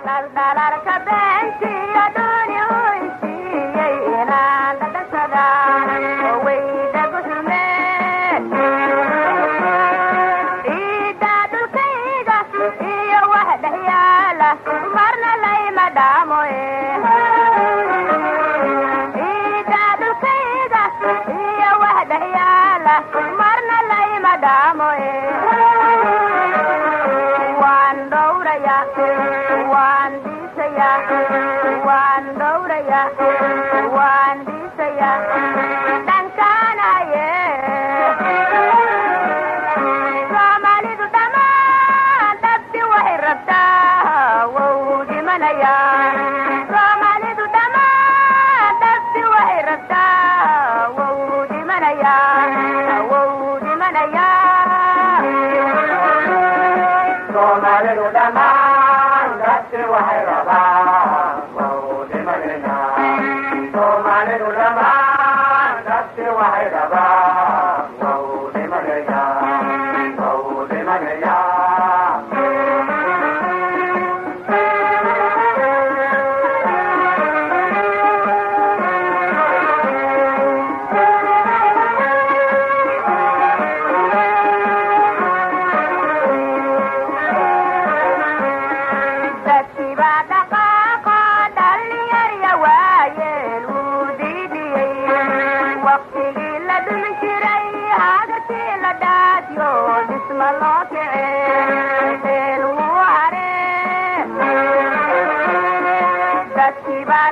daldaalarka beentiya dooni hoysiiyey inaan dhadhansada oo weyda gusulmeen ciidda dhulkayga iyo wax dhex yaala marna layma dhaamoe ciidda dhulkayga iyo wax dhex yaala marna layma dhaamoe waan dhowraya waan dhiisaya waan dhowraya waan dhiisaya dhankaanaye soomaalidu dhammaan dhabti waxay rabtaa wow dhimanaya soomaalidu dhammaan dhabti waxay rabtaa wow dhimanaya wow dhimanaya soomaalidu dhammaan dhabti waxay rabaa wow dhimanaya soomaalidu dhammaan dhabti waxay rabaa wow dhimanaya wow dhimanaya dadkii baa